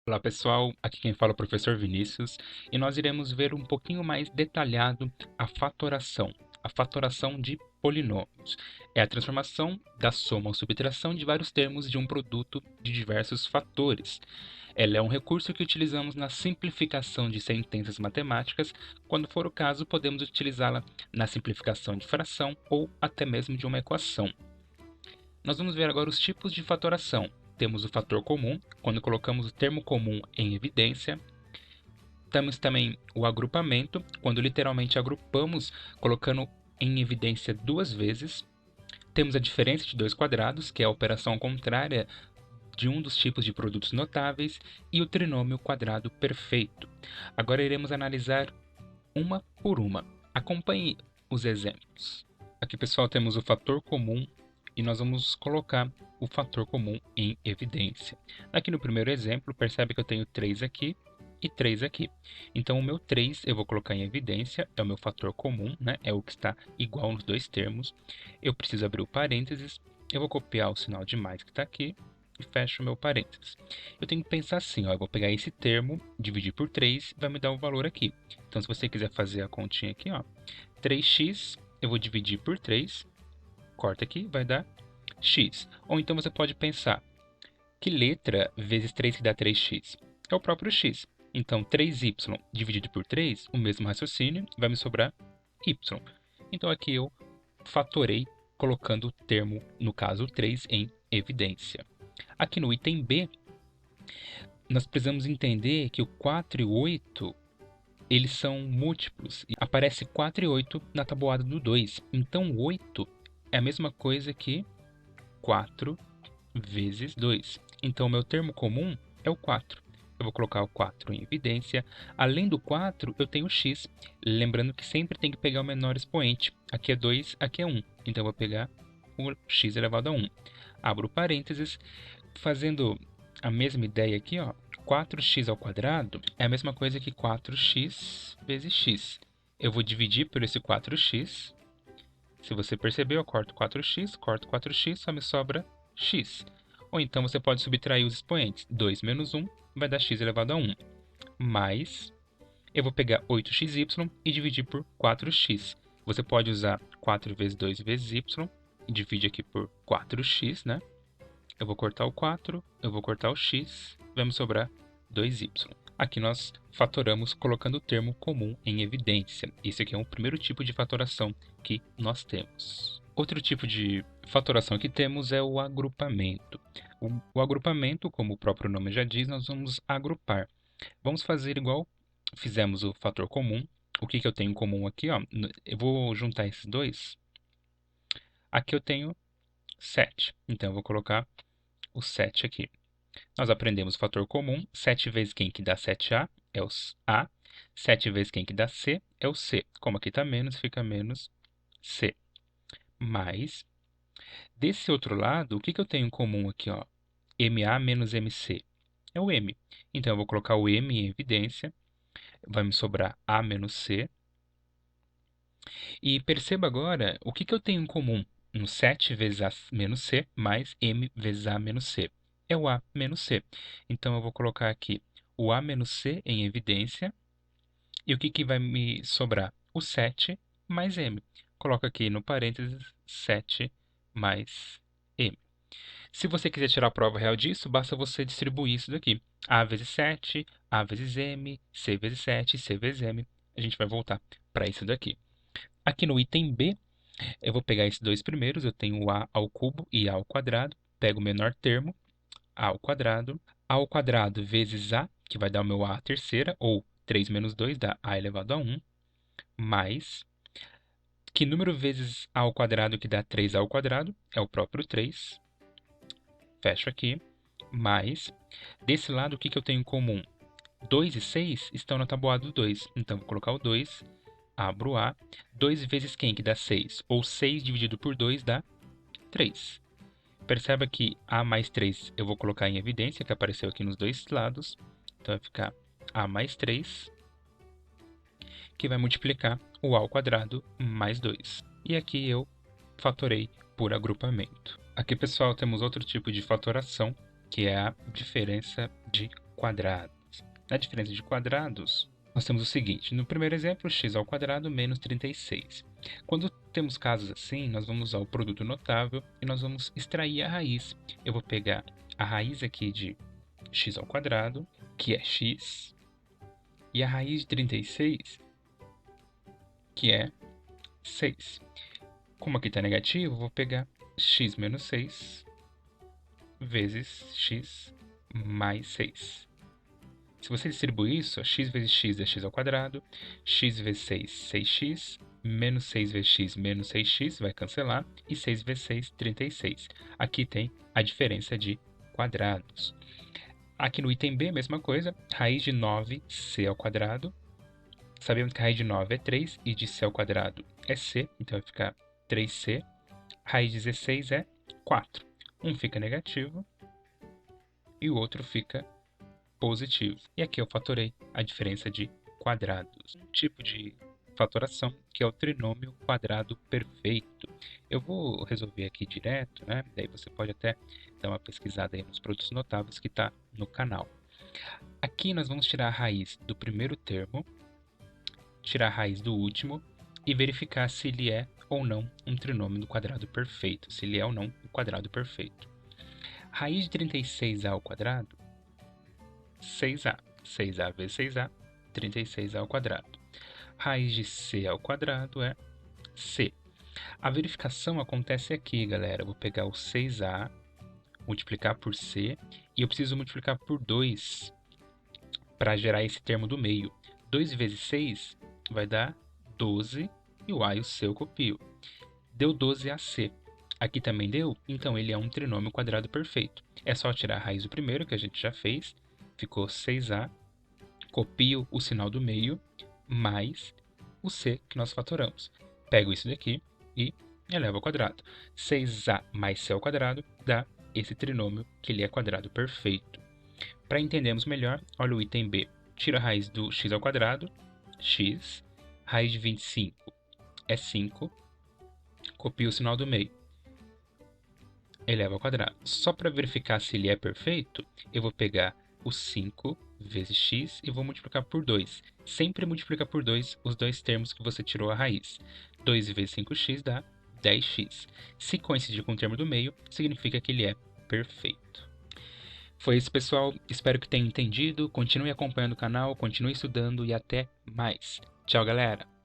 Olá pessoal, aqui quem fala é o professor Vinícius e nós iremos ver um pouquinho mais detalhado a fatoração de polinômios. É a transformação da soma ou subtração de vários termos de um produto de diversos fatores. Ela é um recurso que utilizamos na simplificação de sentenças matemáticas. Quando for o caso, podemos utilizá-la na simplificação de fração ou até mesmo de uma equação. Nós vamos ver agora os tipos de fatoração. Temos o fator comum, quando colocamos o termo comum em evidência. Temos também o agrupamento, quando literalmente agrupamos, colocando em evidência duas vezes. Temos a diferença de dois quadrados, que é a operação contrária de um dos tipos de produtos notáveis, e o trinômio quadrado perfeito. Agora iremos analisar uma por uma. Acompanhe os exemplos. Aqui, pessoal, temos o fator comum e nós vamos colocar o fator comum em evidência. Aqui no primeiro exemplo, percebe que eu tenho 3 aqui e 3 aqui. Então, o meu 3 eu vou colocar em evidência, é o meu fator comum, né? É o que está igual nos dois termos. Eu preciso abrir o parênteses, eu vou copiar o sinal de mais que está aqui e fecho o meu parênteses. Eu tenho que pensar assim, ó, eu vou pegar esse termo, dividir por 3, vai me dar o valor aqui. Então, se você quiser fazer a continha aqui, ó, 3x, eu vou dividir por 3, corta aqui, vai dar x. Ou então você pode pensar, que letra vezes 3 que dá 3x? É o próprio x. Então, 3y dividido por 3, o mesmo raciocínio, vai me sobrar y. Então, aqui eu fatorei colocando o termo, no caso 3, em evidência. Aqui no item B, nós precisamos entender que o 4 e o 8 eles são múltiplos. Aparece 4 e 8 na tabuada do 2. Então, 8 é a mesma coisa que 4 vezes 2. Então, o meu termo comum é o 4. Eu vou colocar o 4 em evidência. Além do 4, eu tenho o x. Lembrando que sempre tem que pegar o menor expoente. Aqui é 2, aqui é 1. Então, eu vou pegar o x elevado a 1. Abro parênteses. Fazendo a mesma ideia aqui, ó, 4x ao quadrado é a mesma coisa que 4x vezes x. Eu vou dividir por esse 4x. Se você percebeu, eu corto 4x, só me sobra x. Ou então você pode subtrair os expoentes. 2 menos 1 vai dar x elevado a 1. Mais, eu vou pegar 8xy e dividir por 4x. Você pode usar 4 vezes 2 vezes y e divide aqui por 4x, né? Eu vou cortar o 4, eu vou cortar o x, vai me sobrar 2y. Aqui nós fatoramos colocando o termo comum em evidência. Esse aqui é o primeiro tipo de fatoração que nós temos. Outro tipo de fatoração que temos é o agrupamento. O agrupamento, como o próprio nome já diz, nós vamos agrupar. Vamos fazer igual fizemos o fator comum. O que eu tenho em comum aqui? Ó? Eu vou juntar esses dois. Aqui eu tenho 7. Então eu vou colocar o 7 aqui. Nós aprendemos o fator comum. 7 vezes quem que dá 7A é o A. 7 vezes quem que dá C é o C. Como aqui está menos, fica menos C. Mais, desse outro lado, o que eu tenho em comum aqui? Ó? MA menos MC é o M. Então, eu vou colocar o M em evidência. Vai me sobrar A menos C. E perceba agora, o que eu tenho em comum no 7 vezes A menos C mais M vezes A menos C? É o A menos C. Então, eu vou colocar aqui o A menos C em evidência. E o que vai me sobrar? O 7 mais M. Coloco aqui no parênteses 7 mais M. Se você quiser tirar a prova real disso, basta você distribuir isso daqui. A vezes 7, A vezes M, C vezes 7, C vezes M. A gente vai voltar para isso daqui. Aqui no item B, eu vou pegar esses dois primeiros. Eu tenho o A ao cubo e A ao quadrado. Pego o menor termo, A ao quadrado vezes A, que vai dar o meu A à terceira, ou 3 menos 2 dá A elevado a 1, mais, que número vezes A ao quadrado que dá 3A ao quadrado? É o próprio 3. Fecho aqui, mais, desse lado o que eu tenho em comum? 2 e 6 estão na tabuada do 2, então vou colocar o 2, abro A, 2 vezes quem que dá 6? Ou 6 dividido por 2 dá 3. Perceba que A mais 3 eu vou colocar em evidência, que apareceu aqui nos dois lados. Então vai ficar A mais 3, que vai multiplicar o A ao quadrado mais 2. E aqui eu fatorei por agrupamento. Aqui, pessoal, temos outro tipo de fatoração, que é a diferença de quadrados. Na diferença de quadrados, nós temos o seguinte. No primeiro exemplo, x ao quadrado menos 36. Quando temos casos assim, nós vamos usar o produto notável e nós vamos extrair a raiz. Eu vou pegar a raiz aqui de x ao quadrado, que é x, e a raiz de 36, que é 6. Como aqui está negativo, eu vou pegar x menos 6 vezes x mais 6. Se você distribuir isso, x vezes x é x ao quadrado, x vezes 6, 6x, menos 6 vezes x, menos 6x, vai cancelar, e 6 vezes 6, 36. Aqui tem a diferença de quadrados. Aqui no item B, mesma coisa, raiz de 9c ao quadrado. Sabemos que a raiz de 9 é 3 e de c ao quadrado é c, então vai ficar 3c. Raiz de 16 é 4. Um fica negativo e o outro fica positivo. E aqui eu fatorei a diferença de quadrados. Um tipo de fatoração que é o trinômio quadrado perfeito. Eu vou resolver aqui direto, né? Daí você pode até dar uma pesquisada aí nos produtos notáveis que está no canal. Aqui nós vamos tirar a raiz do primeiro termo, tirar a raiz do último e verificar se ele é ou não um trinômio do quadrado perfeito, se ele é ou não um quadrado perfeito. Raiz de 36a ao quadrado, 6a. 6a vezes 6a, 36a ao quadrado. Raiz de c ao quadrado é c. A verificação acontece aqui, galera. Eu vou pegar o 6a, multiplicar por c, e eu preciso multiplicar por 2 para gerar esse termo do meio. 2 vezes 6 vai dar 12, e o a e o c eu copio. Deu 12ac. Aqui também deu, então ele é um trinômio quadrado perfeito. É só tirar a raiz do primeiro, que a gente já fez, ficou 6a, copio o sinal do meio, mais o c que nós fatoramos. Pego isso daqui e elevo ao quadrado. 6a mais c ao quadrado dá esse trinômio, que ele é quadrado perfeito. Para entendermos melhor, olha o item B. Tira a raiz do x ao quadrado, x, raiz de 25 é 5, copio o sinal do meio, eleva ao quadrado. Só para verificar se ele é perfeito, eu vou pegar o 5 vezes x e vou multiplicar por 2. Sempre multiplica por 2 os dois termos que você tirou a raiz. 2 vezes 5x dá 10x. Se coincidir com o termo do meio, significa que ele é perfeito. Foi isso, pessoal. Espero que tenham entendido. Continue acompanhando o canal, continue estudando e até mais. Tchau, galera!